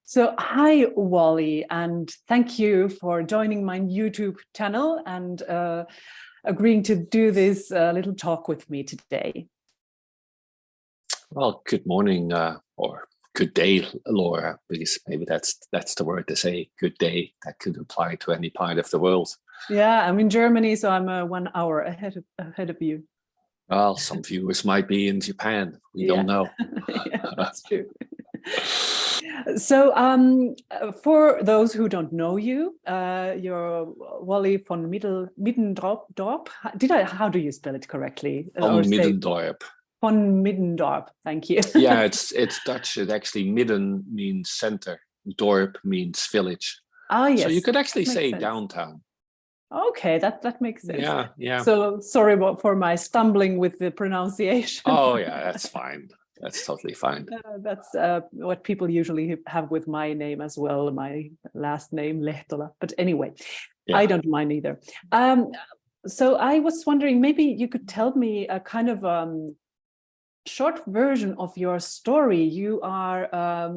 So, hi, Wally, and thank you for joining my YouTube channel and agreeing to do this little talk with me today. Well, good morning or good day, Laura, because maybe that's the word to say, good day. That could apply to any part of the world. Yeah, I'm in Germany, so I'm 1 hour ahead of you. Well, some viewers might be in Japan. We don't know. Yeah, that's true. So for those who don't know you, you're Wally van Middendorp. How do you spell it correctly? Van Middendorp. Van Middendorp, thank you. Yeah, it's Dutch. It actually, midden means center, dorp means village. Ah, yes. So you could actually say sense. downtown. Okay, that makes sense. Yeah. So sorry for my stumbling with the pronunciation. Oh yeah, that's fine. That's totally fine. That's what people usually have with my name as well, my last name, Lehtola. But anyway, yeah. I don't mind either. So I was wondering, maybe you could tell me a kind of short version of your story. You are a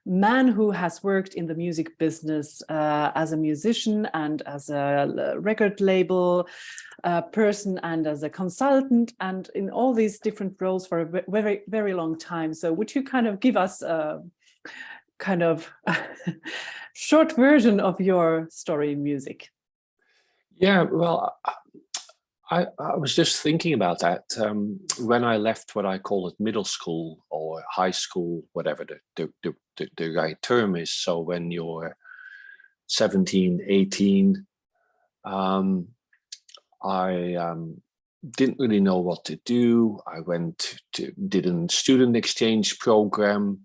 man who has worked in the music business as a musician and as a record label person and as a consultant and in all these different roles for a very, very long time. So would you kind of give us a kind of short version of your story in music? Yeah, well, I was just thinking about that when I left what I call it middle school or high school, whatever the right term is. So when you're 17, 18, I didn't really know what to do. I did a student exchange program.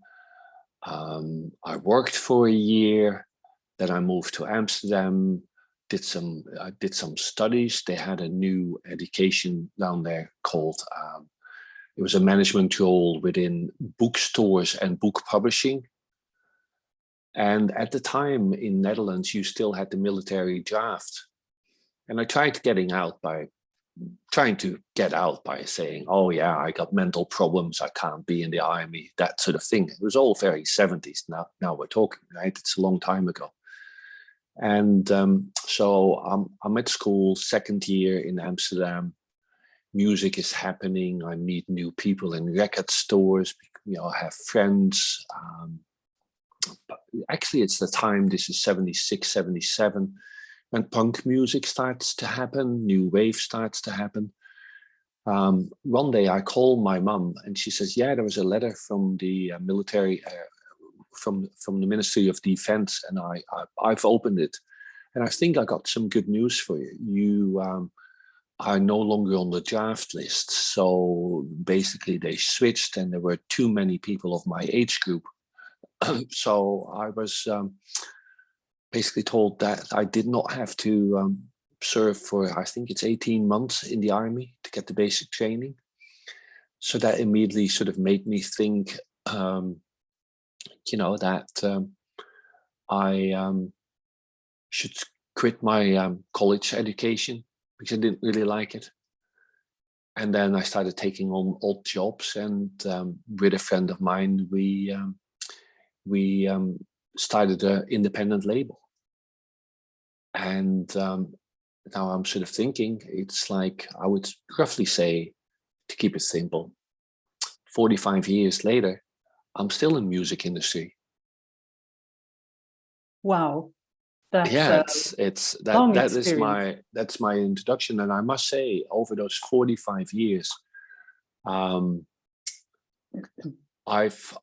I worked for a year. Then I moved to Amsterdam. I did some studies. They had a new education down there called, it was a management role within bookstores and book publishing. And at the time in Netherlands, you still had the military draft. And I tried trying to get out by saying, oh yeah, I got mental problems. I can't be in the army, that sort of thing. It was all very 70s. Now we're talking, right? It's a long time ago. And so I'm at school, second year in Amsterdam. Music is happening. I meet new people in record stores. I have friends. But actually, it's the time, this is 76, 77, when punk music starts to happen, new wave starts to happen. One day I call my mum and she says, yeah, there was a letter from the military from the Ministry of Defense, and I've opened it, and I think I got some good news for you. You are no longer on the draft list. So basically, they switched, and there were too many people of my age group. So I was basically told that I did not have to serve for, I think it's 18 months in the army to get the basic training. So that immediately sort of made me think. That I should quit my college education because I didn't really like it. And then I started taking on odd jobs, and with a friend of mine, we started an independent label. And now I'm sort of thinking, it's like, I would roughly say, to keep it simple, 45 years later, I'm still in music industry. Wow, that's that's my introduction, and I must say, over those 45 years, I've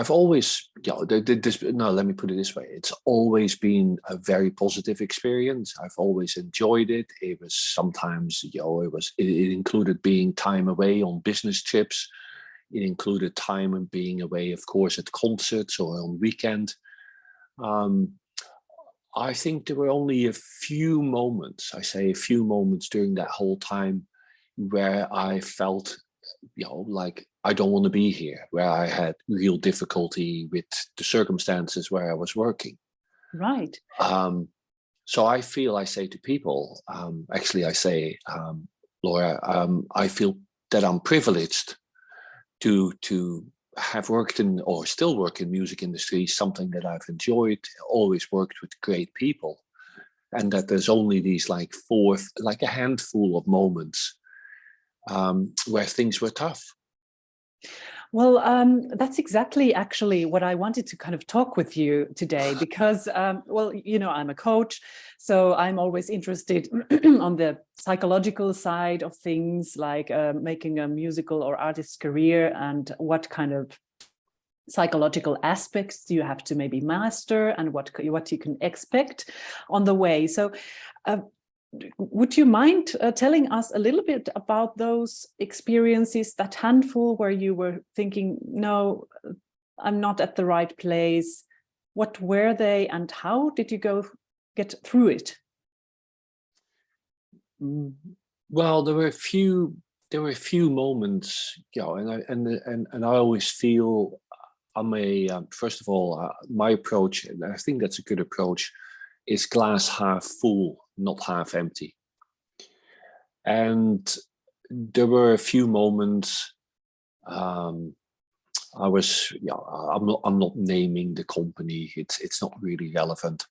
always, let me put it this way: it's always been a very positive experience. I've always enjoyed it. It was sometimes, it included being time away on business trips. It included time and being away, of course, at concerts or on weekend. I think there were only a few moments during that whole time where I felt, like I don't want to be here, where I had real difficulty with the circumstances where I was working. Right. So I say to people, Laura, I feel that I'm privileged to have worked in or still work in music industry, something that I've enjoyed, always worked with great people. And that there's only these like a handful of moments where things were tough. Well, that's exactly actually what I wanted to kind of talk with you today, because, well, you know, I'm a coach, so I'm always interested on the psychological side of things, like making a musical or artist career, and what kind of psychological aspects do you have to maybe master, and what you can expect on the way. So would you mind telling us a little bit about those experiences, that handful where you were thinking, no, I'm not at the right place? What were they, and how did you get through it? Well, there were a few moments, you know, and I always feel I'm first of all, my approach, and I think that's a good approach, is glass half full, not half empty. And there were a few moments. I was, I'm not naming the company. It's not really relevant.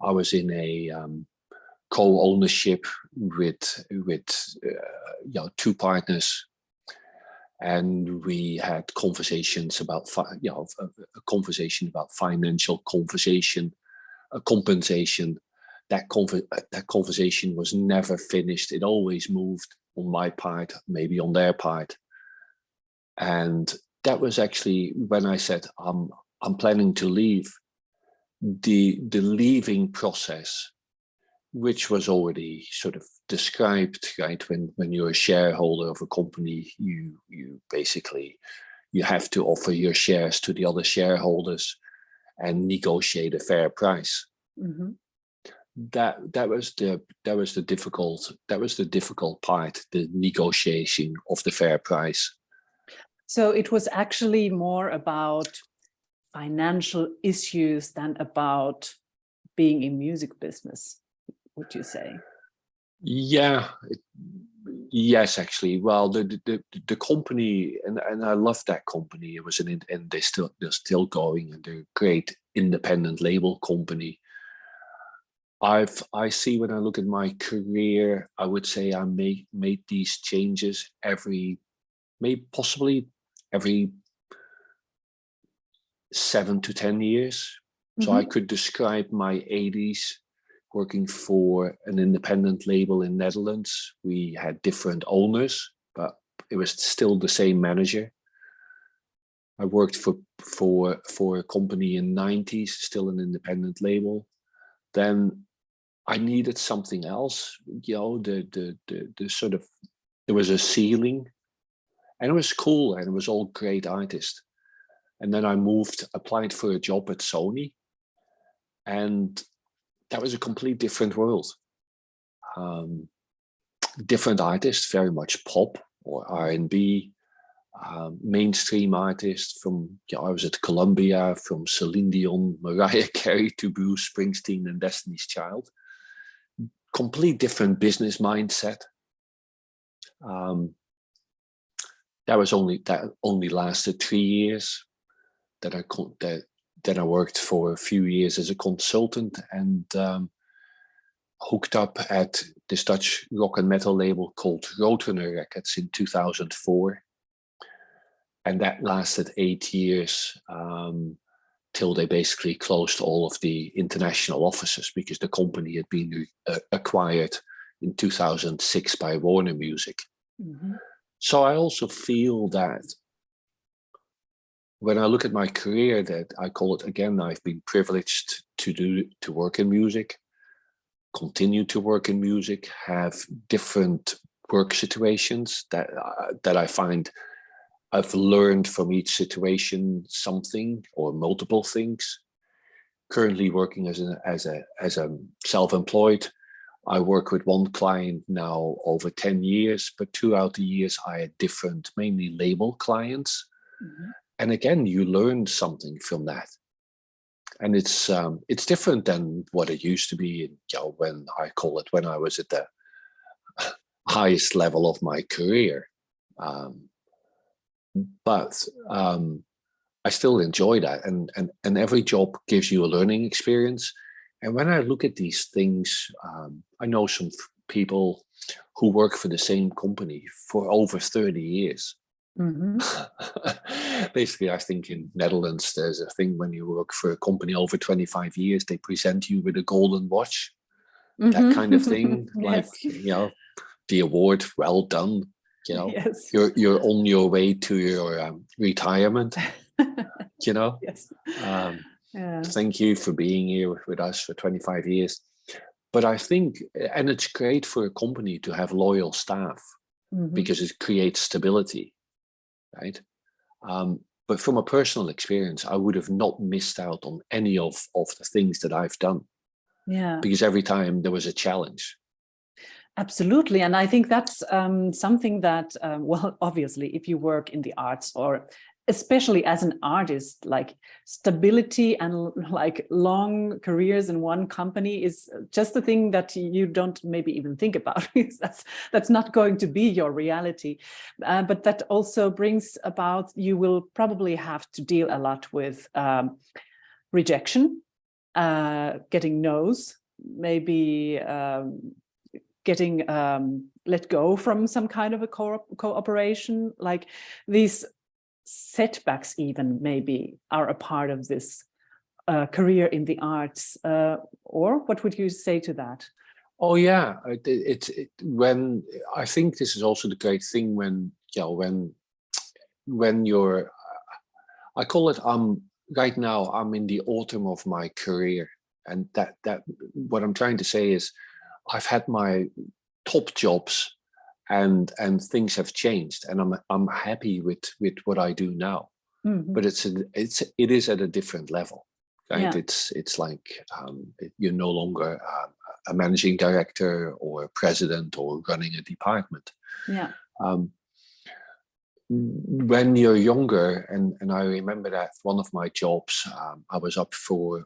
I was in a co-ownership with two partners, and we had conversations about a conversation about financial compensation. That conversation was never finished. It always moved on my part, maybe on their part. And that was actually when I said, I'm planning to leave. The leaving process, which was already sort of described, right? When you're a shareholder of a company, you basically, you have to offer your shares to the other shareholders and negotiate a fair price. Mm-hmm. That was the difficult part, the negotiation of the fair price. So it was actually more about financial issues than about being in music business, would you say? Yeah, yes, actually. Well, the company, and I love that company. It was and they're still going, and they're a great independent label company. I see, when I look at my career, I would say I made these changes possibly every 7 to 10 years. Mm-hmm. So I could describe my 80s working for an independent label in Netherlands. We had different owners, but it was still the same manager. I worked for a company in the 90s, still an independent label. Then I needed something else. You know, the sort of, there was a ceiling, and it was cool, and it was all great artists. And then I applied for a job at Sony, and that was a complete different world. Different artists, very much pop or R&B, mainstream artists from, I was at Columbia, from Celine Dion, Mariah Carey to Bruce Springsteen and Destiny's Child. Complete different business mindset. That only lasted 3 years. Then I worked for a few years as a consultant, and hooked up at this Dutch rock and metal label called Roadrunner Records in 2004. And that lasted 8 years, till they basically closed all of the international offices, because the company had been acquired in 2006 by Warner Music. Mm-hmm. So I also feel that when I look at my career, that I call it, again, I've been privileged to work in music, continue to work in music, have different work situations that I find I've learned from each situation something or multiple things. Currently working as a self-employed. I work with one client now over 10 years, but throughout the years I had different, mainly label clients. Mm-hmm. And again, you learn something from that. And it's different than what it used to be, when I was at the highest level of my career. But I still enjoy that, and every job gives you a learning experience. And when I look at these things, I know some people who work for the same company for over 30 years. Mm-hmm. Basically, I think in Netherlands, there's a thing when you work for a company over 25 years, they present you with a golden watch, that kind of thing. Like, Yes. The award, well done. Yes. You're on your way to your retirement. Yes. Um, Yeah. Thank you for being here with us for 25 years. But I think, and it's great for a company to have loyal staff Mm-hmm. because it creates stability, right? But from a personal experience, I would have not missed out on any of the things that I've done. Yeah. Because every time there was a challenge. Absolutely. And I think that's something that, well, obviously, if you work in the arts, or especially as an artist, like stability and like long careers in one company is just a thing that you don't maybe even think about. That's not going to be your reality. But that also brings about, you will probably have to deal a lot with rejection, getting no's, maybe getting let go from some kind of a cooperation. Like these setbacks even maybe are a part of this career in the arts, or what would you say to that? Oh yeah, when I think this is also the great thing when when you're, I call it, right now I'm in the autumn of my career, and that what I'm trying to say is I've had my top jobs, and things have changed, and I'm happy with what I do now. Mm-hmm. But it is at a different level, right? Yeah. It's like you're no longer a managing director or a president or running a department. Yeah. When you're younger, and I remember that one of my jobs, I was up for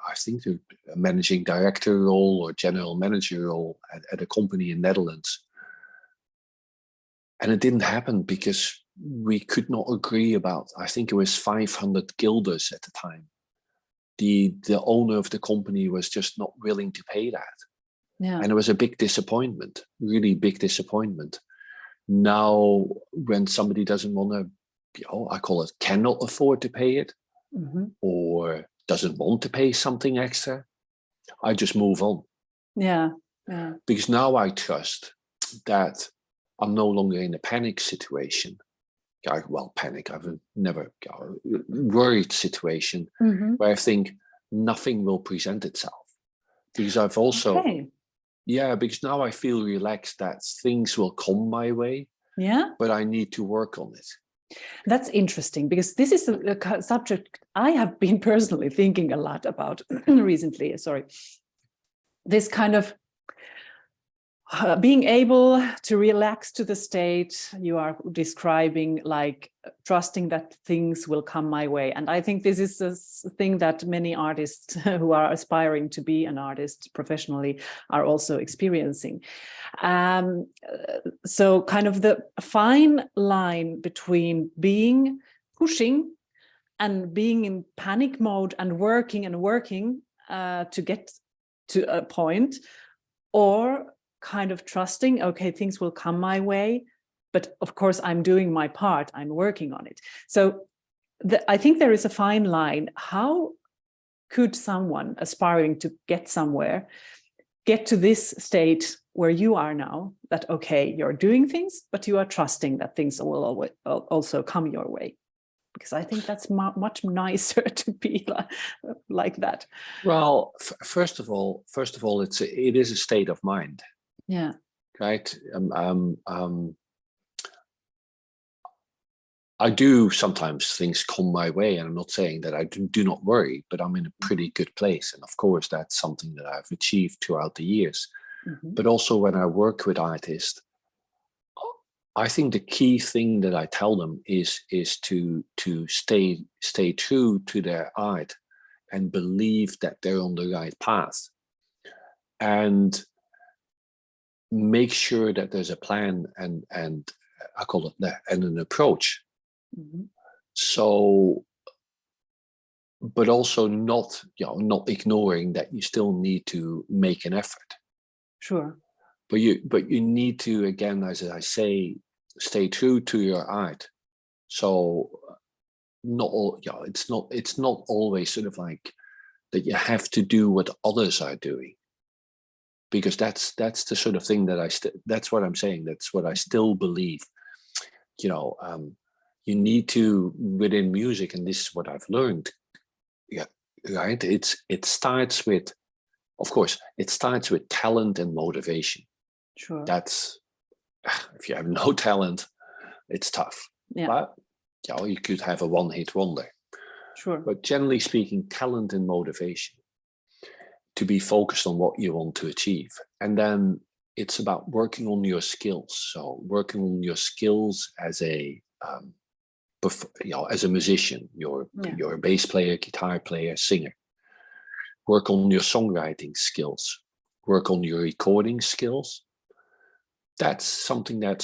I think a managing director role or general manager role at a company in Netherlands, and it didn't happen because we could not agree about, I think it was 500 guilders at the time. The owner of the company was just not willing to pay that, and it was a big disappointment, really big disappointment. Now, when somebody doesn't want to, I call it, cannot afford to pay it, Mm-hmm. or doesn't want to pay something extra, I just move on. Yeah. Because now I trust that I'm no longer in a panic situation. Panic, I've never worried situation, Mm-hmm. where I think nothing will present itself. Because I've also, Okay. yeah, because now I feel relaxed that things will come my way. Yeah. But I need to work on it. That's interesting, because this is a subject I have been personally thinking a lot about recently. Sorry. This kind of being able to relax to the state you are describing, like trusting that things will come my way. And I think this is a thing that many artists who are aspiring to be an artist professionally are also experiencing. So kind of the fine line between pushing and being in panic mode and working to get to a point, or kind of trusting, okay, things will come my way, but of course I'm doing my part, I'm working on it. So I think there is a fine line. How could someone aspiring to get somewhere get to this state where you are now, that okay, you're doing things, but you are trusting that things will always also come your way? Because I think that's much nicer to be like that. Well, first of all, it is a state of mind. Yeah. Right. I do sometimes things come my way, and I'm not saying that I do not worry, but I'm in a pretty good place, and of course that's something that I've achieved throughout the years. Mm-hmm. But also when I work with artists, I think the key thing that I tell them is to stay true to their art and believe that they're on the right path, and make sure that there's a plan and I call it that, and an approach. Mm-hmm. So but also not, not ignoring that you still need to make an effort. Sure. But you need to, again, as I say, stay true to your art. So not all, it's not always sort of like that you have to do what others are doing, because that's the sort of thing that that's what I'm saying. That's what I still believe. You need to, within music, and this is what I've learned. Yeah, right. It starts with, of course, it starts with talent and motivation. Sure. That's, if you have no talent, it's tough. Yeah. But you could have a one-hit wonder. Sure. But generally speaking, talent and motivation to be focused on what you want to achieve. And then it's about working on your skills. So working on your skills as a as a musician, you're a bass player, guitar player, singer. Work on your songwriting skills. Work on your recording skills. That's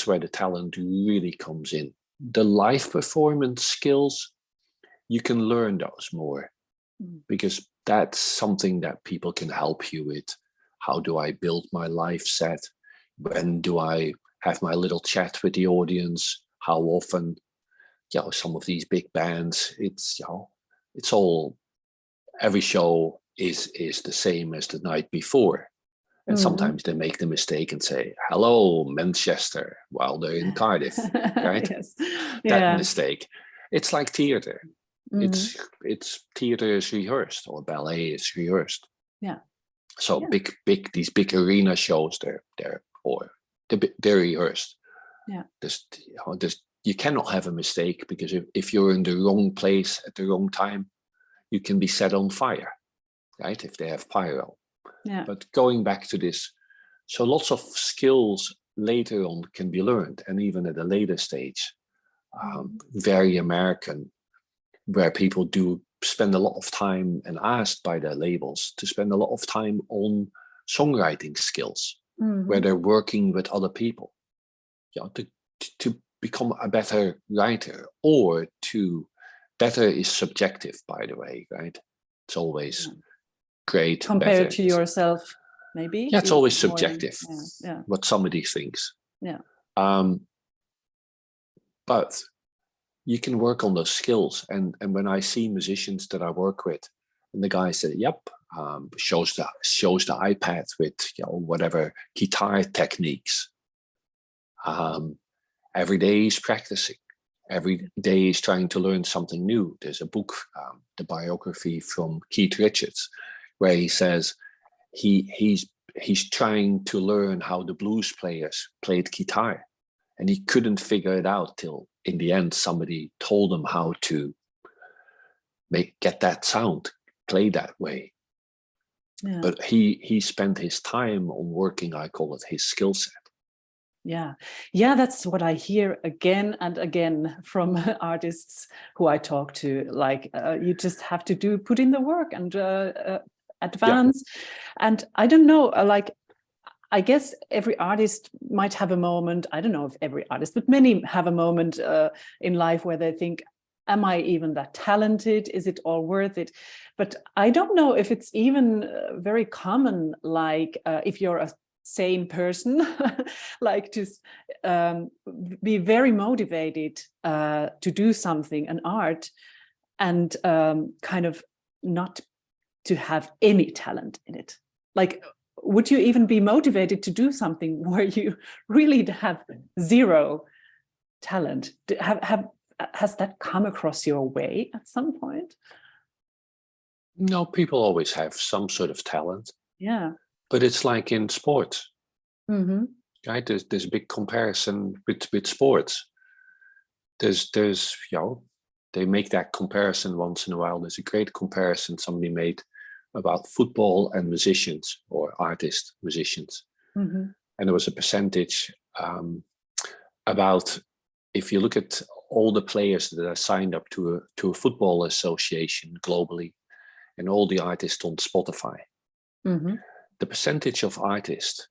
where the talent really comes in. The live performance skills, you can learn those more, because that's something that people can help you with. How do I build my live set? When do I have my little chat with the audience? How often? Some of these big bands, it's all, every show is the same as the night before. And sometimes they make the mistake and say, hello, Manchester, while they're in Cardiff, right? Yes. That mistake. It's like theater. Mm-hmm. It's theater is rehearsed, or ballet is rehearsed. Yeah. So these big arena shows, they're rehearsed. Yeah. You cannot have a mistake, because if you're in the wrong place at the wrong time, you can be set on fire, right? If they have pyro. Yeah. But going back to this, so lots of skills later on can be learned, and even at a later stage, very American, where people do spend a lot of time and asked by their labels to spend a lot of time on songwriting skills, where they're working with other people, to become a better writer, or better is subjective, by the way, right? It's always great. Compare better it to yourself, maybe. Yeah, it's always subjective. Yeah. What somebody thinks. Yeah. But you can work on those skills, and when I see musicians that I work with, and the guy said, "Yep," shows the iPad with whatever guitar techniques. Every day he's practicing. Every day he's trying to learn something new. There's a book, the biography from Keith Richards, where he says he's trying to learn how the blues players played guitar, and he couldn't figure it out till in the end somebody told him how to get that sound, play that way. Yeah. But he spent his time on working, I call it his skill set. Yeah, that's what I hear again and again from artists who I talk to. Like, you just have to put in the work and advance. Yeah. And I don't know, like, I guess every artist might have a moment. I don't know if every artist, but many have a moment in life where they think, am I even that talented? Is it all worth it? But I don't know if it's even very common, like if you're a sane person, like to be very motivated to do something, an art, and kind of not to have any talent in it. Like, would you even be motivated to do something where you really have zero talent? Has that come across your way at some point? No, people always have some sort of talent. Yeah. But it's like in sports, mm-hmm. right? There's a big comparison with sports. There's they make that comparison once in a while. There's a great comparison somebody made about football and musicians, or artist musicians. Mm-hmm. And there was a percentage about, if you look at all the players that are signed up to a football association globally, and all the artists on Spotify, mm-hmm. the percentage of artists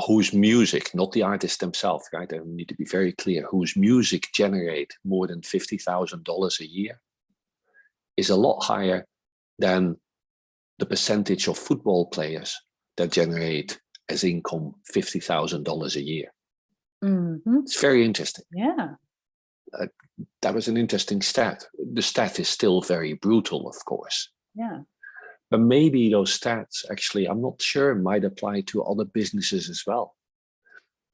whose music, not the artists themselves, right? I need to be very clear, whose music generate more than $50,000 a year is a lot higher than the percentage of football players that generate as income $50,000 a year. It's very interesting. Yeah. That was an interesting stat. The stat is still very brutal, of course. Yeah. But maybe those stats actually, I'm not sure, might apply to other businesses as well.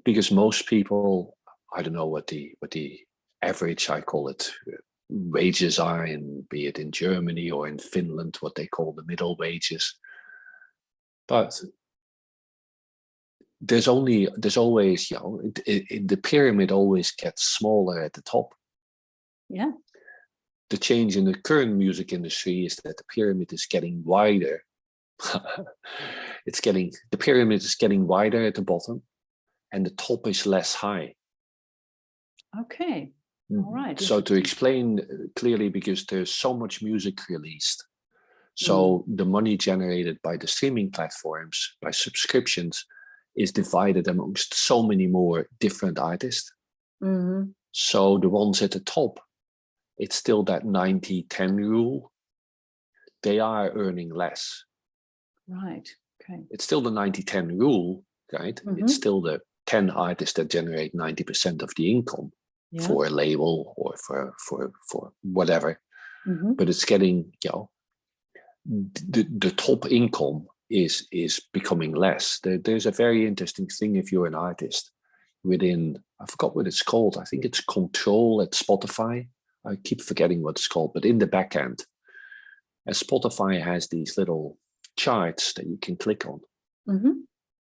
Because most people, I don't know what the average, I call it, wages are, and be it in Germany or in Finland, what they call the middle wages. But there's always, the pyramid always gets smaller at the top. Yeah. The change in the current music industry is that the pyramid is getting wider. The pyramid is getting wider at the bottom, and the top is less high. Okay. All right. So to explain clearly, because there's so much music released, so the money generated by the streaming platforms, by subscriptions, is divided amongst so many more different artists. So the ones at the top, it's still that 90-10 rule. They are earning less. Right. Okay. It's still the 90-10 rule, right? It's still the 10 artists that generate 90% of the income for a label or for whatever. But it's getting, the top income is becoming less. There's a very interesting thing if you're an artist within, I forgot what it's called. I think it's Control at Spotify. I keep forgetting what it's called, but in the back end, as Spotify has these little charts that you can click on.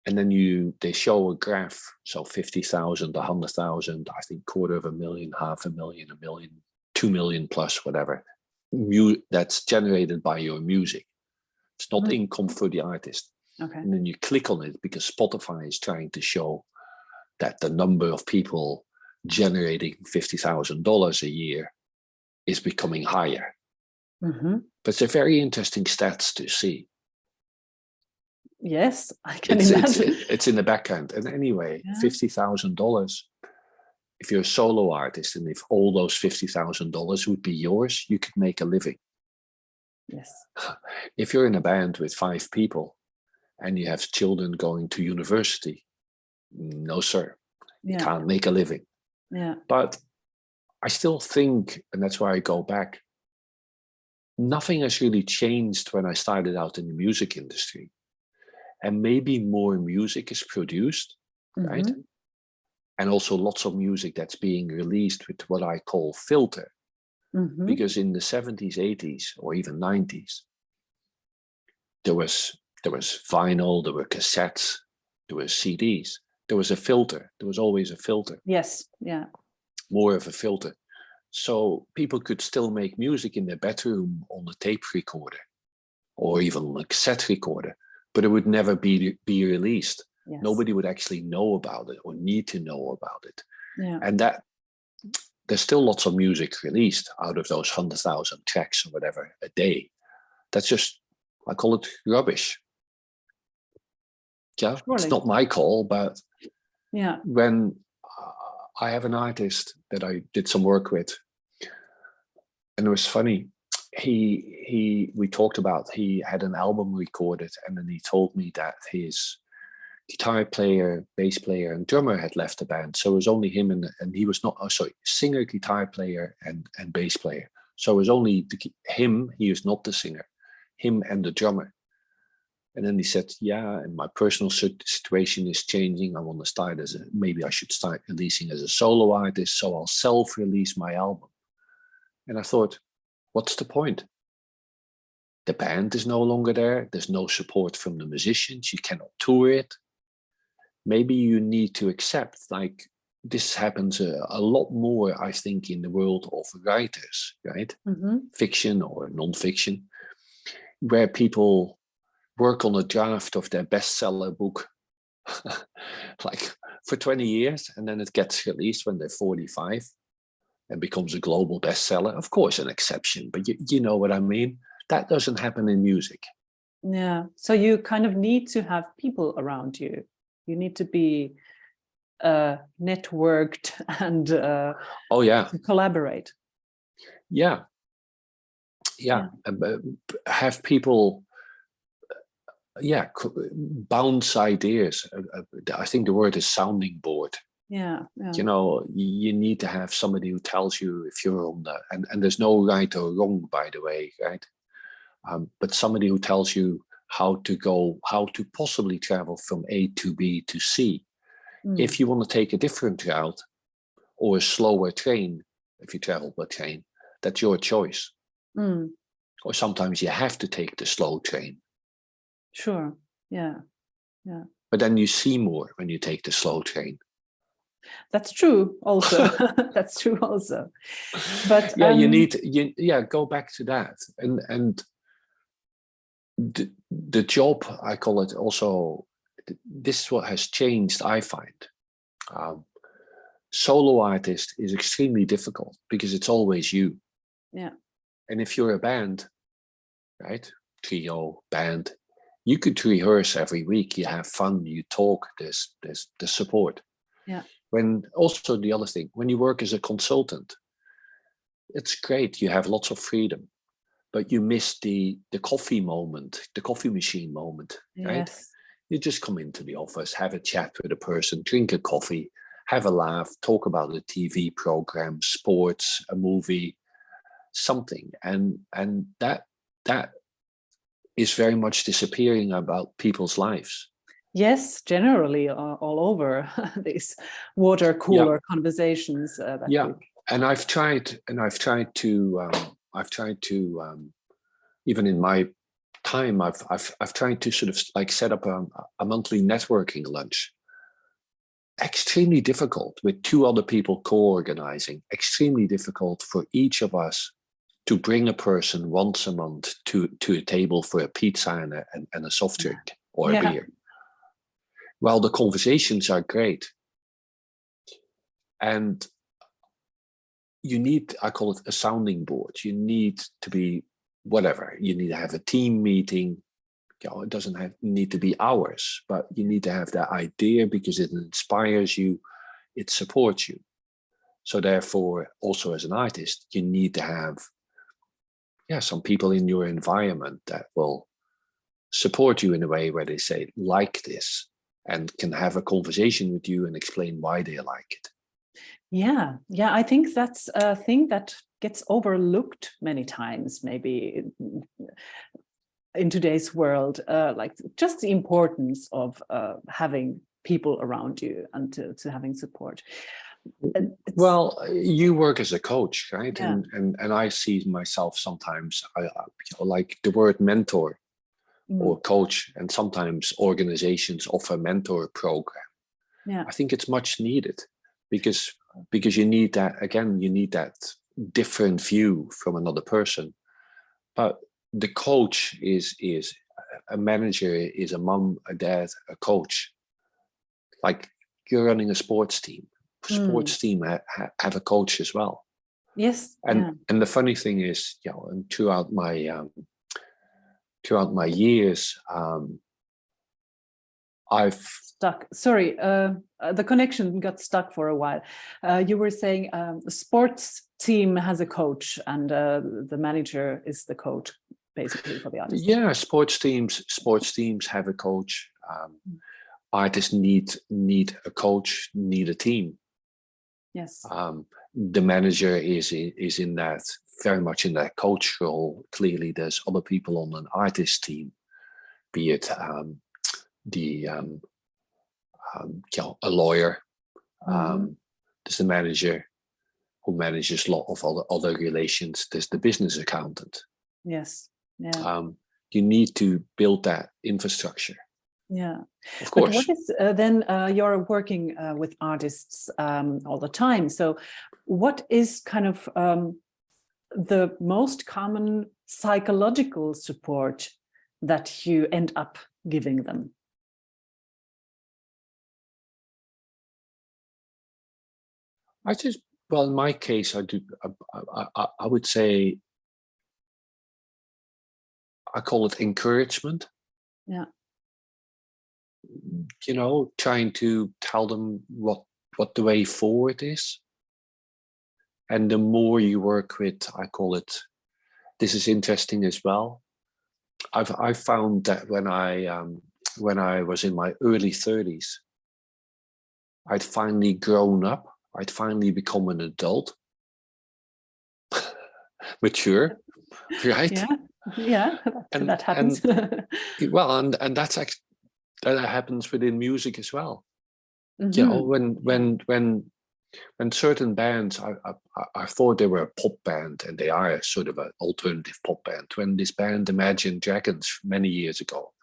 And then they show a graph. So 50,000, 100,000, I think 250,000, 500,000, 1 million, 2 million plus, whatever. That's generated by your music. It's not income for the artist. Okay. And then you click on it because Spotify is trying to show that the number of people generating $50,000 a year is becoming higher. But it's a very interesting stats to see. Yes, I can imagine. It's in the backend. And anyway, $50,000. If you're a solo artist and if all those $50,000 would be yours, you could make a living. Yes. If you're in a band with 5 people and you have children going to university, no, sir, you can't make a living. Yeah. But I still think, and that's why I go back, nothing has really changed when I started out in the music industry. And maybe more music is produced, right? And also lots of music that's being released with what I call filter. Because in the 70s, 80s, or even 90s, there was vinyl, there were cassettes, there were CDs. There was a filter. There was always a filter. Yes, yeah. More of a filter. So people could still make music in their bedroom on a tape recorder or even on a cassette recorder, but it would never be released. Yes. Nobody would actually know about it or need to know about it. Yeah. And that there's still lots of music released out of those 100,000 tracks or whatever a day. That's just, I call it rubbish. Yeah, surely. It's not my call, but when I have an artist that I did some work with, and it was funny. We talked about, he had an album recorded, and then he told me that his guitar player, bass player, and drummer had left the band. So it was only him and he was not, singer, guitar player, and bass player. So it was only him, he is not the singer, him and the drummer. And then he said, and my personal situation is changing. I want to start maybe I should start releasing as a solo artist. So I'll self-release my album. And I thought, what's the point? The band is no longer there. There's no support from the musicians. You cannot tour it. Maybe you need to accept, like, this happens a lot more, I think, in the world of writers, right? Fiction or non-fiction, where people work on a draft of their bestseller book like for 20 years, and then it gets released when they're 45 and becomes a global bestseller. Of course, an exception, but you know what I mean? That doesn't happen in music. Yeah. So you kind of need to have people around you. You need to be networked and to collaborate. Yeah. have people bounce ideas. I think the word is sounding board. Yeah. You know, you need to have somebody who tells you if you're on the, and there's no right or wrong, by the way, right? But somebody who tells you how to possibly travel from A to B to C. If you want to take a different route or a slower train, if you travel by train, that's your choice. Or sometimes you have to take the slow train. Sure. Yeah. But then you see more when you take the slow train. That's true also. That's true also. But you need go back to that. And the job, I call it also, this is what has changed, I find. Solo artist is extremely difficult because it's always you. Yeah. And if you're a band, right, trio, band, you could rehearse every week. You have fun. You talk. There's the support. Yeah. When also the other thing, when you work as a consultant, it's great. You have lots of freedom, but you miss the coffee moment, the coffee machine moment, right? Yes. You just come into the office, have a chat with a person, drink a coffee, have a laugh, talk about a TV program, sports, a movie, something, and that is very much disappearing about people's lives. Yes, generally all over these water cooler conversations. And I've tried to even in my time, I've tried to sort of like set up a monthly networking lunch. Extremely difficult with 2 other people co-organizing. Extremely difficult for each of us to bring a person once a month to a table for a pizza and a soft drink or a beer. Well, the conversations are great. And you need, I call it a sounding board. You need to be whatever. You need to have a team meeting. You know, it doesn't need to be hours, but you need to have that idea because it inspires you, it supports you. So therefore, also as an artist, you need to have some people in your environment that will support you in a way where they say, like this, and can have a conversation with you and explain why they like it. Yeah, I think that's a thing that gets overlooked many times, maybe in today's world, like just the importance of having people around you and to having support. Well, you work as a coach, right? Yeah. And I see myself sometimes, like the word mentor or coach, and sometimes organizations offer mentor program. Yeah. I think it's much needed because you need that, again, you need that different view from another person. But the coach is a manager, is a mom, a dad, a coach. Like you're running a sports team. Sports team have a coach as well. Yes. And the funny thing is, and throughout my years, I've stuck. Sorry, the connection got stuck for a while. You were saying the sports team has a coach, and the manager is the coach, basically, for the artist. Yeah, sports teams have a coach. Artists need a coach, need a team. Yes. The manager is in that, very much in that coach role. Clearly, there's other people on an artist team, be it a lawyer. There's the manager who manages a lot of other relations. There's the business accountant. Yes. Yeah. You need to build that infrastructure. Yeah, of course. But what is then you're working with artists all the time. So what is kind of the most common psychological support that you end up giving them? Well, in my case, I would say, I call it encouragement. Yeah. Trying to tell them what the way forward is. And the more you work with, I call it, this is interesting as well. I've found that when I was in my early 30s, I'd finally grown up. I'd finally become an adult, mature, right? Yeah, that happens. Well, and that happens within music as well. You know, when certain bands, I thought they were a pop band, and they are a sort of an alternative pop band. When this band Imagine Dragons many years ago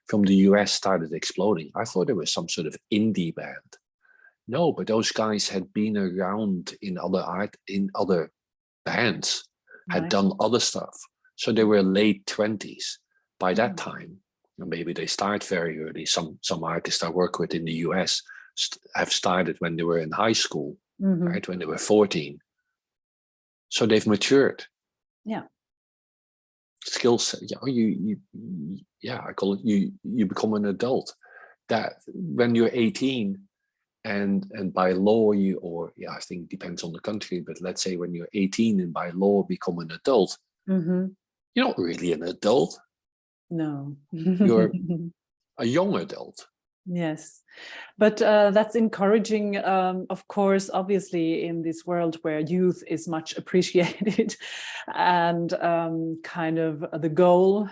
from the US started exploding, I thought they were some sort of indie band. No, but those guys had been around in other bands, had done other stuff. So they were late 20s by that time. And maybe they start very early. Some artists I work with in the US have started when they were in high school, right? When they were 14. So they've matured. Yeah. Skill set. I call it you become an adult. That when you're 18, and by law I think it depends on the country, but let's say when you're 18 and by law become an adult, you're not really an adult. No. You're a young adult. Yes, but that's encouraging, of course, obviously, in this world where youth is much appreciated, and kind of the goal,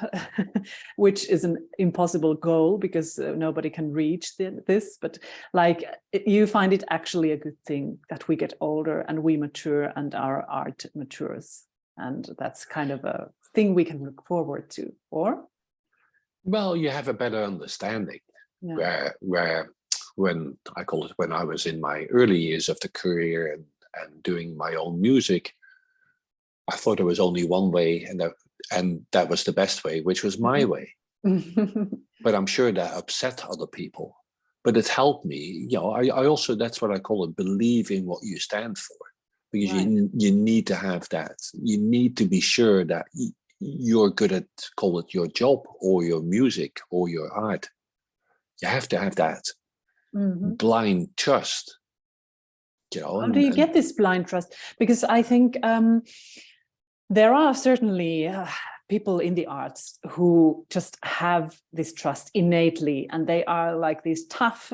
which is an impossible goal because nobody can reach this, but like you find it actually a good thing that we get older and we mature and our art matures, and that's kind of a thing we can look forward to, or? Well, you have a better understanding. Yeah. Where when I was in my early years of the career and doing my own music, I thought there was only one way, and that was the best way, which was my way. But I'm sure that upset other people. But it helped me. You know, I also, that's what I call it, believe in what you stand for, because you need to have that. You need to be sure that you're good at, call it your job or your music or your art. You have to have that blind trust. You know, how do you get this blind trust? Because I think there are certainly people in the arts who just have this trust innately, and they are like these tough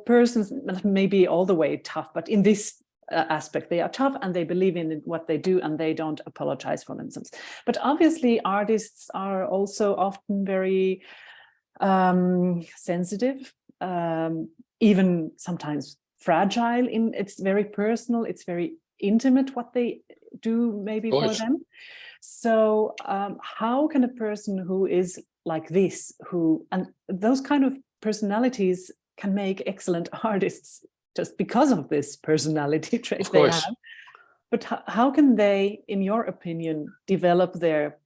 persons, maybe all the way tough, but in this aspect they are tough and they believe in what they do and they don't apologize for themselves. But obviously artists are also often very sensitive, even sometimes fragile. It's very personal, it's very intimate what they do maybe for them. So how can a person who is like this, and those kind of personalities can make excellent artists just because of this personality trait they have, but how can they, in your opinion, develop their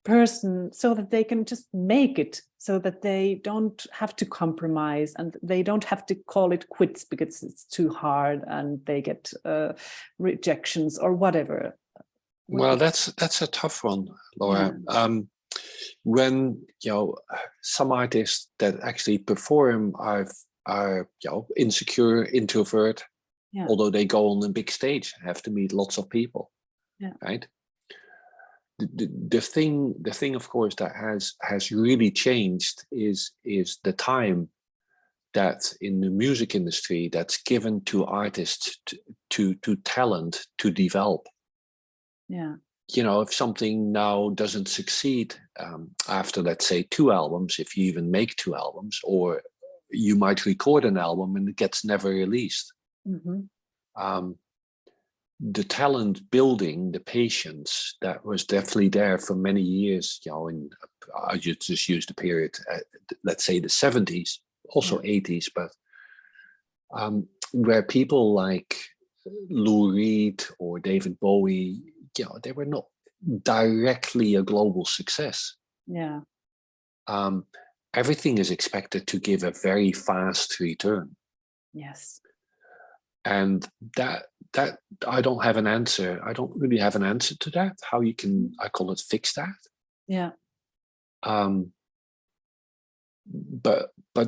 person so that they can just make it, so that they don't have to compromise and they don't have to call it quits because it's too hard and they get rejections or whatever? Well, that's a tough one, Laura. When some artists that actually perform are insecure, introvert, although they go on a big stage, have to meet lots of people, right? The thing, of course, that has really changed is the time that in the music industry that's given to artists to talent to develop. Yeah. You know, if something now doesn't succeed after, let's say, 2 albums, if you even make 2 albums, or you might record an album and it gets never released. The talent building, the patience that was definitely there for many years, and I just use the period, let's say the 70s, also 80s, but where people like Lou Reed or David Bowie, they were not directly a global success. Yeah. Everything is expected to give a very fast return. Yes. And that I don't have an answer. I don't really have an answer to that. How you can, I call it, fix that. Yeah. But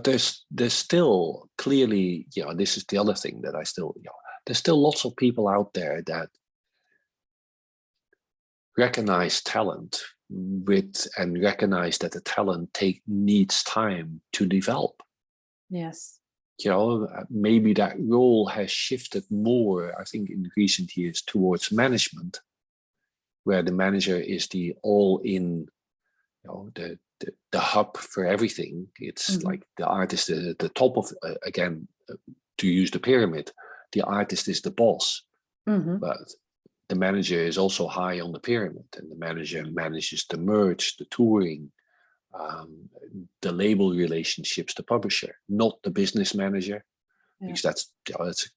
there's still clearly, this is the other thing that I still, there's still lots of people out there that recognize talent and recognize that the talent needs time to develop. Yes. Maybe that role has shifted more, I think, in recent years towards management, where the manager is the all-in, the hub for everything. It's like the artist is at the top of, to use the pyramid, the artist is the boss, but the manager is also high on the pyramid, and the manager manages the merch, the touring, the label relationships, the publisher, not the business manager, because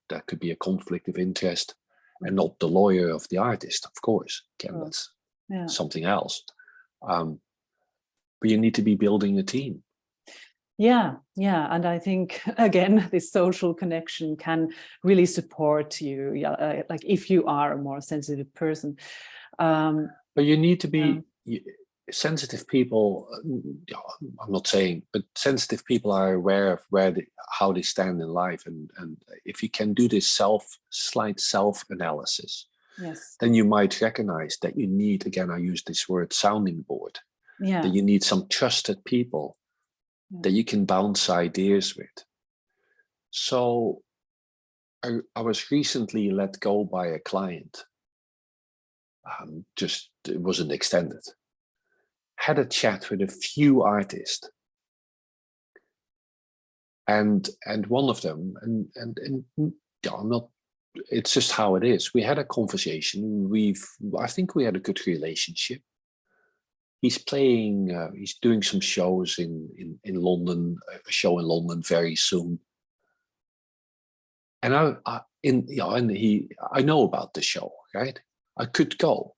that could be a conflict of interest, and not the lawyer of the artist, of course. Again, that's something else. But you need to be building a team. Yeah. And I think, again, this social connection can really support you, like if you are a more sensitive person. But you need to be sensitive people. I'm not saying, but sensitive people are aware of how they stand in life. And if you can do this slight self-analysis, then you might recognize that you need, again, I use this word, sounding board. That you need some trusted people that you can bounce ideas with. So I was recently let go by a client. It wasn't extended. Had a chat with a few artists, and one of them, and I'm not. It's just how it is. We had a conversation. I think we had a good relationship. He's playing. He's doing some shows in London. A show in London very soon. And I know about the show, right? I could go,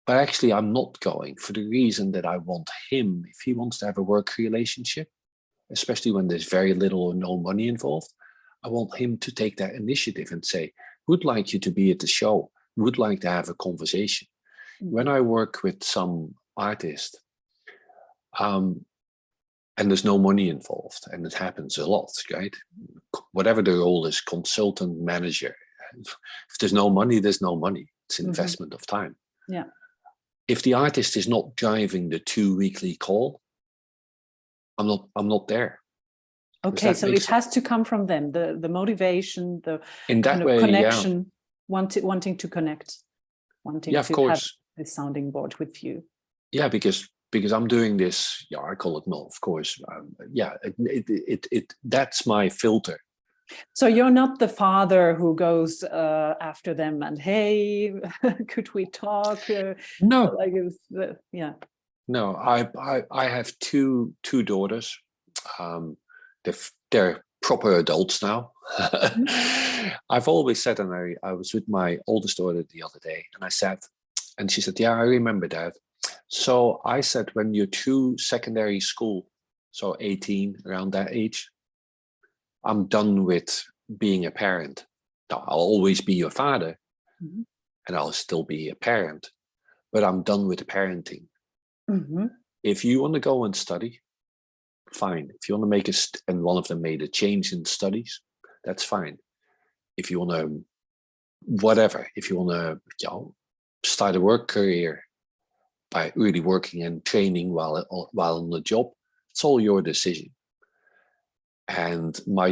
but actually I'm not going for the reason that I want him, if he wants to have a work relationship, especially when there's very little or no money involved, I want him to take that initiative and say, would like you to be at the show, would like to have a conversation. When I work with some artist, and there's no money involved, and it happens a lot, right? Whatever the role is, consultant, manager. If there's no money, there's no money. It's an investment of time. Yeah. If the artist is not driving the 2 weekly call, I'm not there. Okay, so it has to come from them, the motivation, the in that way, connection, wanting to connect, wanting of to course. have a sounding board with you. Yeah, because I'm doing this. Yeah, I call it of course. That's my filter. So you're not the father who goes after them and, hey, could we talk? No, No, I have two daughters. They're proper adults now. I've always said, and I was with my oldest daughter the other day, and I said, and she said, yeah, I remember that. So I said, when you're through secondary school, so 18, around that age, I'm done with being a parent. Now, I'll always be your father, and I'll still be a parent, but I'm done with the parenting. If you want to go and study, fine. If you want to make and one of them made a change in studies, that's fine. If you want to, whatever, if you want to, start a work career by really working and training while on the job, it's all your decision. And one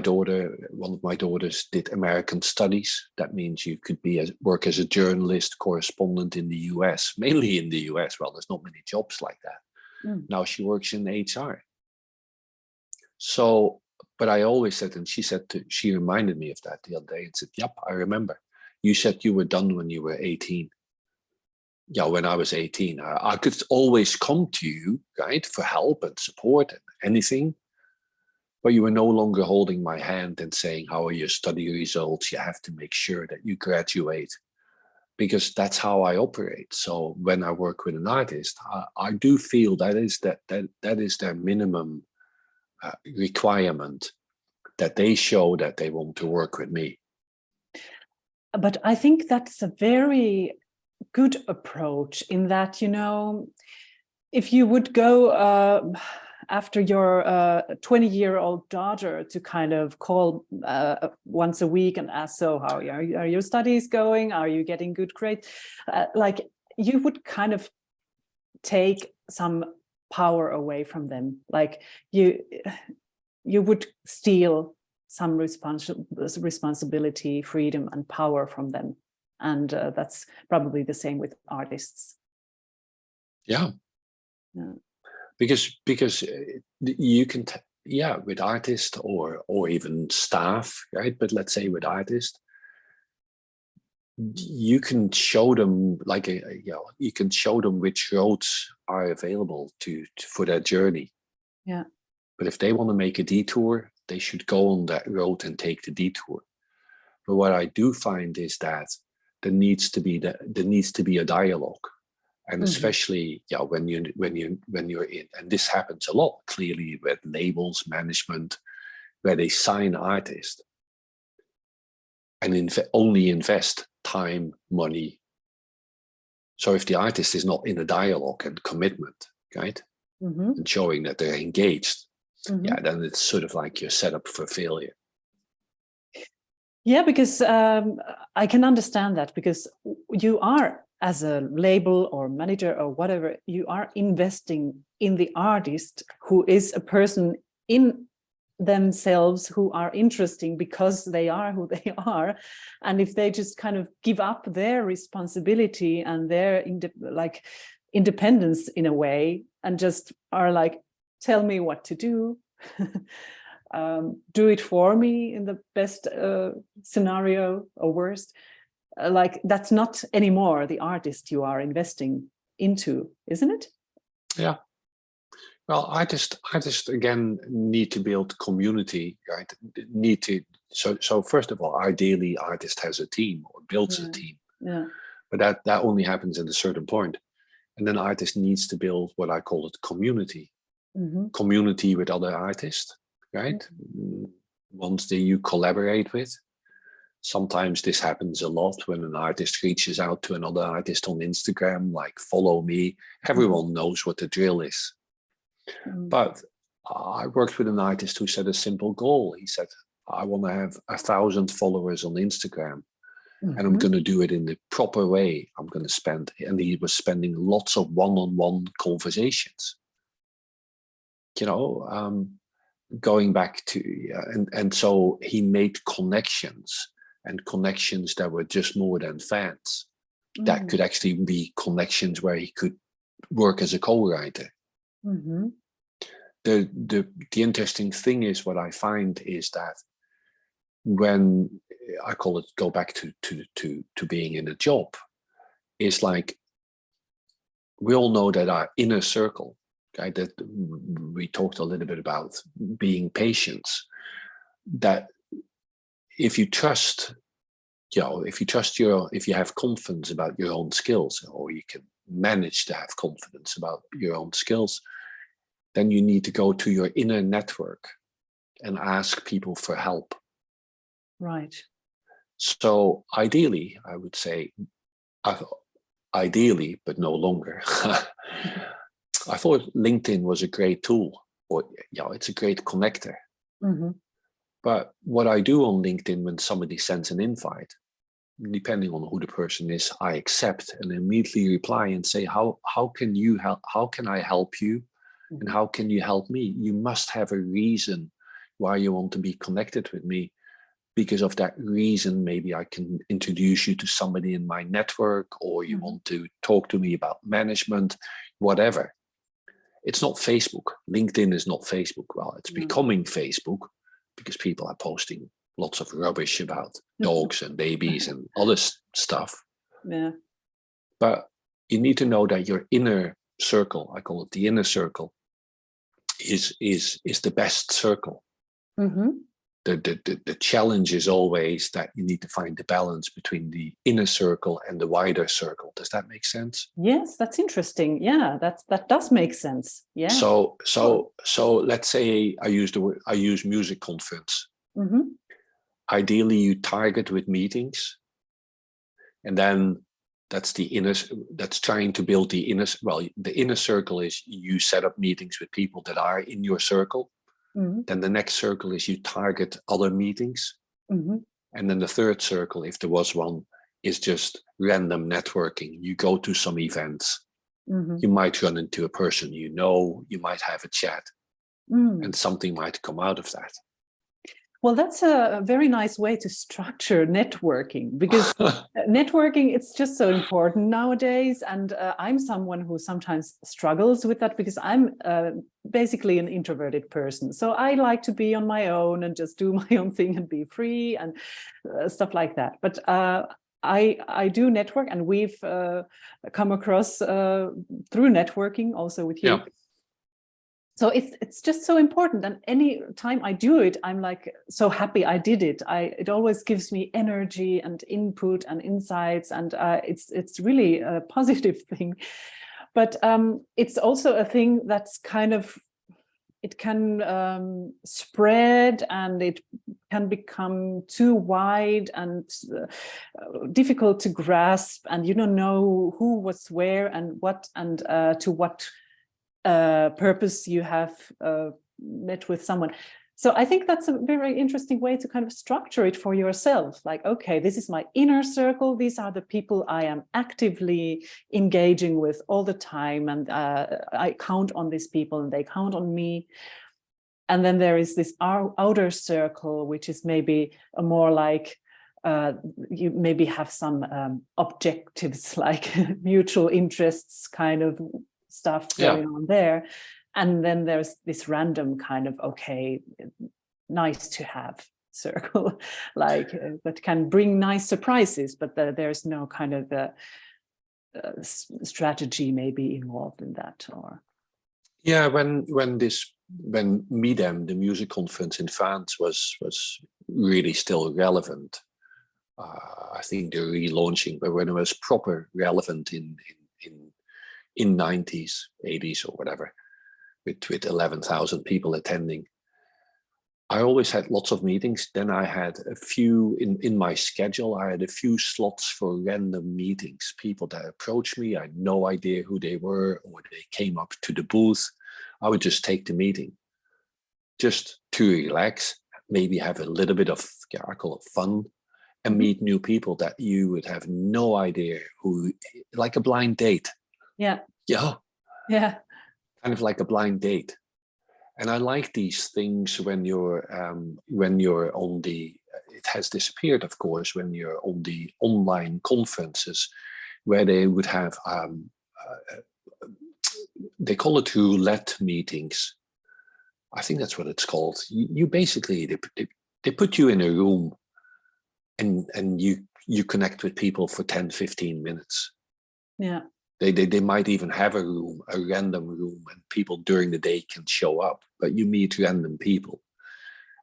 of my daughters did American studies. That means you could work as a journalist, correspondent in the US, mainly in the US. Well, there's not many jobs like that. Now she works in HR. So, but I always said, and she reminded me of that the other day and said, yep, I remember. You said you were done when you were 18. Yeah, when I was 18, I could always come to you, right, for help and support and anything. But you were no longer holding my hand and saying, how are your study results? You have to make sure that you graduate, because that's how I operate. So when I work with an artist, I do feel that is their minimum requirement, that they show that they want to work with me. But I think that's a very good approach, in that, if you would go after your 20-year-old daughter to kind of call once a week and ask, so how are your studies going? Are you getting good grades? you would kind of take some power away from them, like you would steal some responsibility, freedom, and power from them, and that's probably the same with artists. Yeah. Because you can with artists or even staff, right? But let's say with artists, you can show them you can show them which roads are available for their journey. Yeah. But if they want to make a detour, they should go on that road and take the detour. But what I do find is that there needs to be a dialogue, and especially when you're in, and this happens a lot clearly with labels, management, where they sign artists and only invest time, money. So if the artist is not in a dialogue and commitment, right, and showing that they're engaged, then it's sort of like you're set up for failure. Yeah, because I can understand that, because you are, as a label or manager or whatever, you are investing in the artist, who is a person in themselves, who are interesting because they are who they are. And if they just kind of give up their responsibility and their independence in a way, and just are like, tell me what to do, do it for me in the best scenario or worst, like that's not anymore the artist you are investing into, isn't it? Yeah. Well, artists again need to build community, right? So first of all, ideally, artist has a team or builds a team. Yeah. But that only happens at a certain point, and then artist needs to build what I call it community, community with other artists, right? Ones that you collaborate with. Sometimes this happens a lot when an artist reaches out to another artist on Instagram, like follow me. Everyone knows what the drill is. But I worked with an artist who set a simple goal. He said, I want to have 1,000 followers on Instagram, and I'm going to do it in the proper way. I'm going to spend, and he was spending lots of one-on-one conversations, going back to, and so he made connections, and connections that were just more than fans. That could actually be connections where he could work as a co-writer. The interesting thing is, what I find is that when I call it, go back to being in a job, is like, we all know that our inner circle, right, that we talked a little bit about being patient, that if you trust, if you have confidence about your own skills, or you can manage to have confidence about your own skills, then you need to go to your inner network and ask people for help. Right. So ideally, I would say, ideally, but no longer, I thought LinkedIn was a great tool, or it's a great connector. But what I do on LinkedIn, when somebody sends an invite, depending on who the person is, I accept and immediately reply and say, how can you help? How can I help you? And how can you help me? You must have a reason why you want to be connected with me. Because of that reason, maybe I can introduce you to somebody in my network, or you want to talk to me about management, whatever. It's not Facebook. LinkedIn is not Facebook. Well, it's becoming Facebook, because people are posting lots of rubbish about dogs and babies and other stuff. Yeah. But you need to know that your inner circle, I call it the inner circle, is the best circle. The challenge is always that you need to find the balance between the inner circle and the wider circle. Does that make sense? Yes, that's interesting. Yeah, that does make sense. Yeah. So let's say I use music conference. Ideally, you target with meetings, and then that's trying to build the inner. Well, the inner circle is you set up meetings with people that are in your circle. Then the next circle is you target other meetings. And then the third circle, if there was one, is just random networking. You go to some events, Mm-hmm. you might run into a person you know, you might have a chat, and something might come out of that. Well, that's a very nice way to structure networking, because networking, it's just so important nowadays. And I'm someone who sometimes struggles with that, because I'm basically an introverted person. So I like to be on my own and just do my own thing and be free and stuff like that. But I do network, and we've come across through networking also with you. Yeah. So it's just so important, and any time I do it, I'm like so happy I did it. It always gives me energy and input and insights, and it's really a positive thing. But it's also a thing that's kind of, it can spread, and it can become too wide and difficult to grasp, and you don't know who was where and what, and to what purpose you have met with someone. So I think that's a very interesting way to kind of structure it for yourself. Like, okay, this is my inner circle. These are the people I am actively engaging with all the time. And I count on these people and they count on me. And then there is this outer circle, which is maybe a more like, you maybe have some objectives, like mutual interests kind of stuff going on there. And then there's this random kind of, okay, nice to have circle, like that can bring nice surprises, but there's no kind of strategy maybe involved in that. Or when MIDEM, the music conference in France, was really still relevant. I think they're relaunching, but when it was proper relevant in 90s, 80s or whatever, with 11,000 people attending, I always had lots of meetings. Then I had a few in my schedule. I had a few slots for random meetings, people that approached me. I had no idea who they were, or they came up to the booth. I would just take the meeting just to relax, maybe have a little bit of, I call it fun, and meet new people that you would have no idea who, like a blind date. Yeah. Kind of like a blind date. And I like these things when you're on the, it has disappeared, of course, when you're on the online conferences where they would have, they call it roulette meetings. I think that's what it's called. You basically, they put you in a room and you connect with people for 10, 15 minutes. Yeah. They might even have a random room, and people during the day can show up, but you meet random people.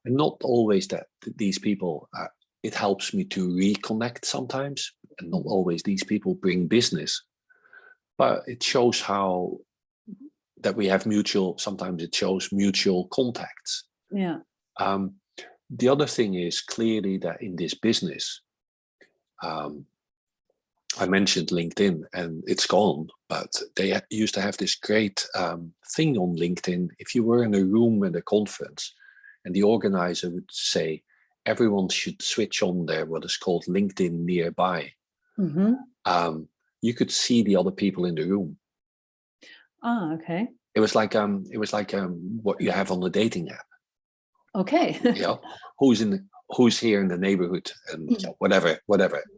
And not always that these people, it helps me to reconnect sometimes, and not always these people bring business, but it shows how that we have sometimes it shows mutual contacts. Yeah. The other thing is clearly that in this business, I mentioned LinkedIn, and it's gone, but they used to have this great thing on LinkedIn. If you were in a room at a conference and the organizer would say, everyone should switch on there, what is called LinkedIn nearby. You could see the other people in the room. Ah, okay. It was like what you have on the dating app. Okay. Who's here in the neighborhood, and whatever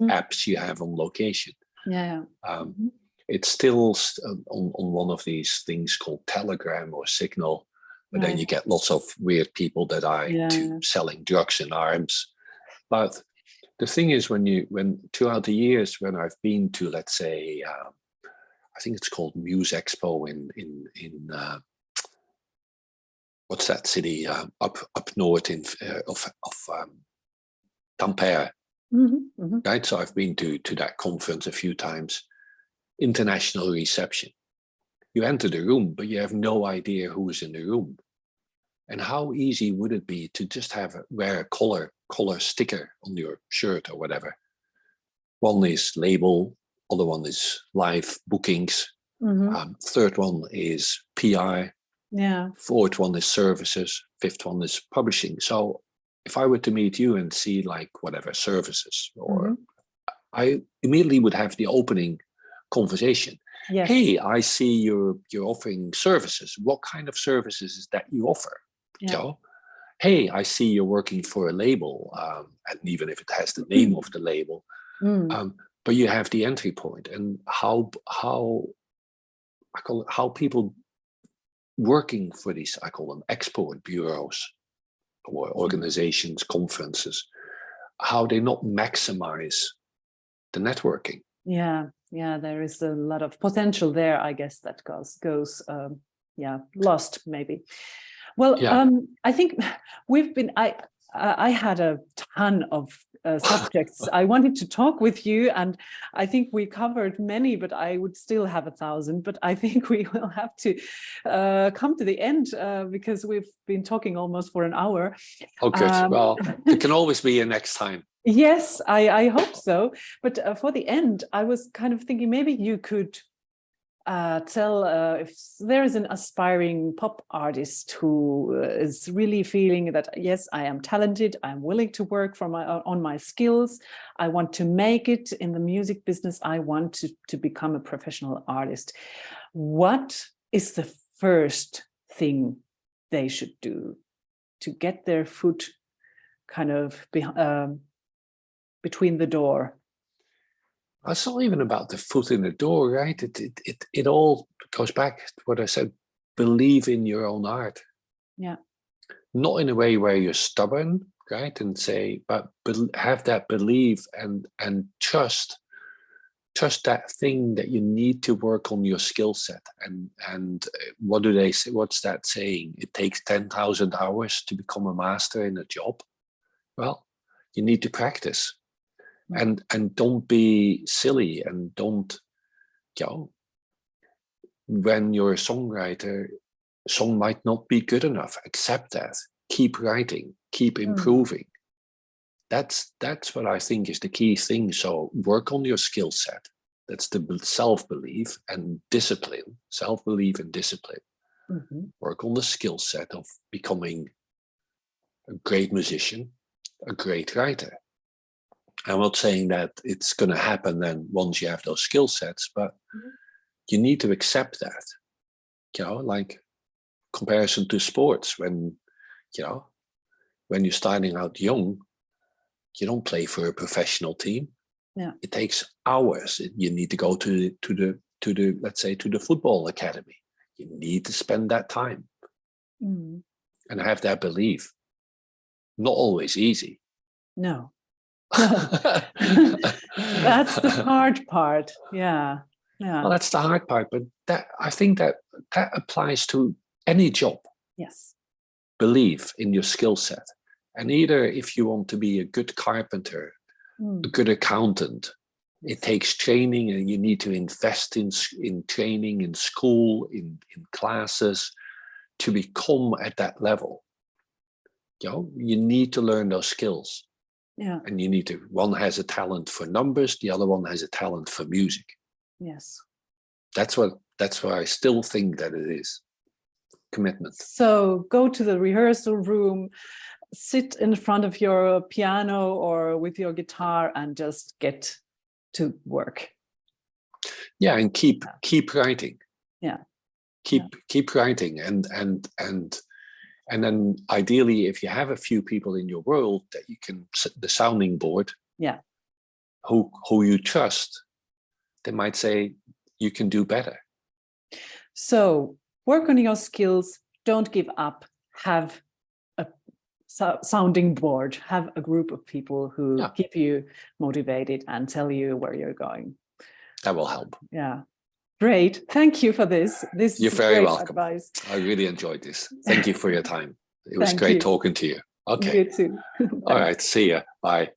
apps you have on location. Yeah. It's still on one of these things called Telegram or Signal, but then you get lots of weird people that are into selling drugs and arms. But the thing is, when throughout the years when I've been to, let's say, I think it's called Muse Expo in what's that city up north of Tampere, right? So I've been to that conference a few times. International reception. You enter the room, but you have no idea who is in the room. And how easy would it be to just wear a color sticker on your shirt or whatever? One is label, other one is live bookings. Third one is PR. Yeah. Fourth one is services. Fifth one is publishing. So if I were to meet you and see like whatever services or I immediately would have the opening conversation. Yes. Hey, I see you're offering services. What kind of services is that you offer? Yeah. You know? Hey, I see you're working for a label, and even if it has the name of the label, but you have the entry point, and how I call it, how people working for these, I call them export bureaus or organizations, conferences, how they not maximize the networking. Yeah, there is a lot of potential there, I guess, that goes lost maybe. Well, I think I had a ton of subjects I wanted to talk with you, and I think we covered many, but I would still have 1,000. But I think we will have to come to the end because we've been talking almost for an hour. Oh, good. Well, there can always be a next time. Yes, I hope so. But for the end, I was kind of thinking maybe you could tell if there is an aspiring pop artist who is really feeling that, yes, I am talented, I'm willing to work on my skills, I want to make it in the music business, I want to become a professional artist. What is the first thing they should do to get their foot kind of between the door? It's not even about the foot in the door, right? It all goes back to what I said. Believe in your own art. Yeah. Not in a way where you're stubborn, right? And say, but have that belief and trust that thing that you need to work on your skill set. And what do they say? What's that saying? It takes 10,000 hours to become a master in a job. Well, you need to practice. And don't be silly, and don't, when you're a songwriter, song might not be good enough. Accept that. Keep writing, keep improving. That's what I think is the key thing. So work on your skill set. That's the self-belief and discipline, self-belief and discipline. Work on the skill set of becoming a great musician, a great writer. I'm not saying that it's going to happen then once you have those skill sets, but you need to accept that, like comparison to sports. When you're starting out young, you don't play for a professional team. Yeah. It takes hours. You need to go to the let's say to the football academy. You need to spend that time and have that belief. Not always easy. No. That's the hard part. Yeah. Well, that's the hard part, but I think that applies to any job. Yes. Believe in your skill set, and either if you want to be a good carpenter, a good accountant, it takes training, and you need to invest in training, in school, in classes to become at that level. You need to learn those skills. Yeah. And you need to, one has a talent for numbers, the other one has a talent for music. Yes. That's why I still think that it is commitment. So go to the rehearsal room, sit in front of your piano or with your guitar and just get to work. Yeah, and keep writing. Yeah. Keep writing and then ideally, if you have a few people in your world that you can set the sounding board, who you trust, they might say you can do better. So work on your skills. Don't give up. Have a sounding board. Have a group of people who keep you motivated and tell you where you're going. That will help. Yeah. Great. Thank you for this. You're very welcome. Advice. I really enjoyed this. Thank you for your time. It was great talking to you. Okay. You too. All right. See ya. Bye.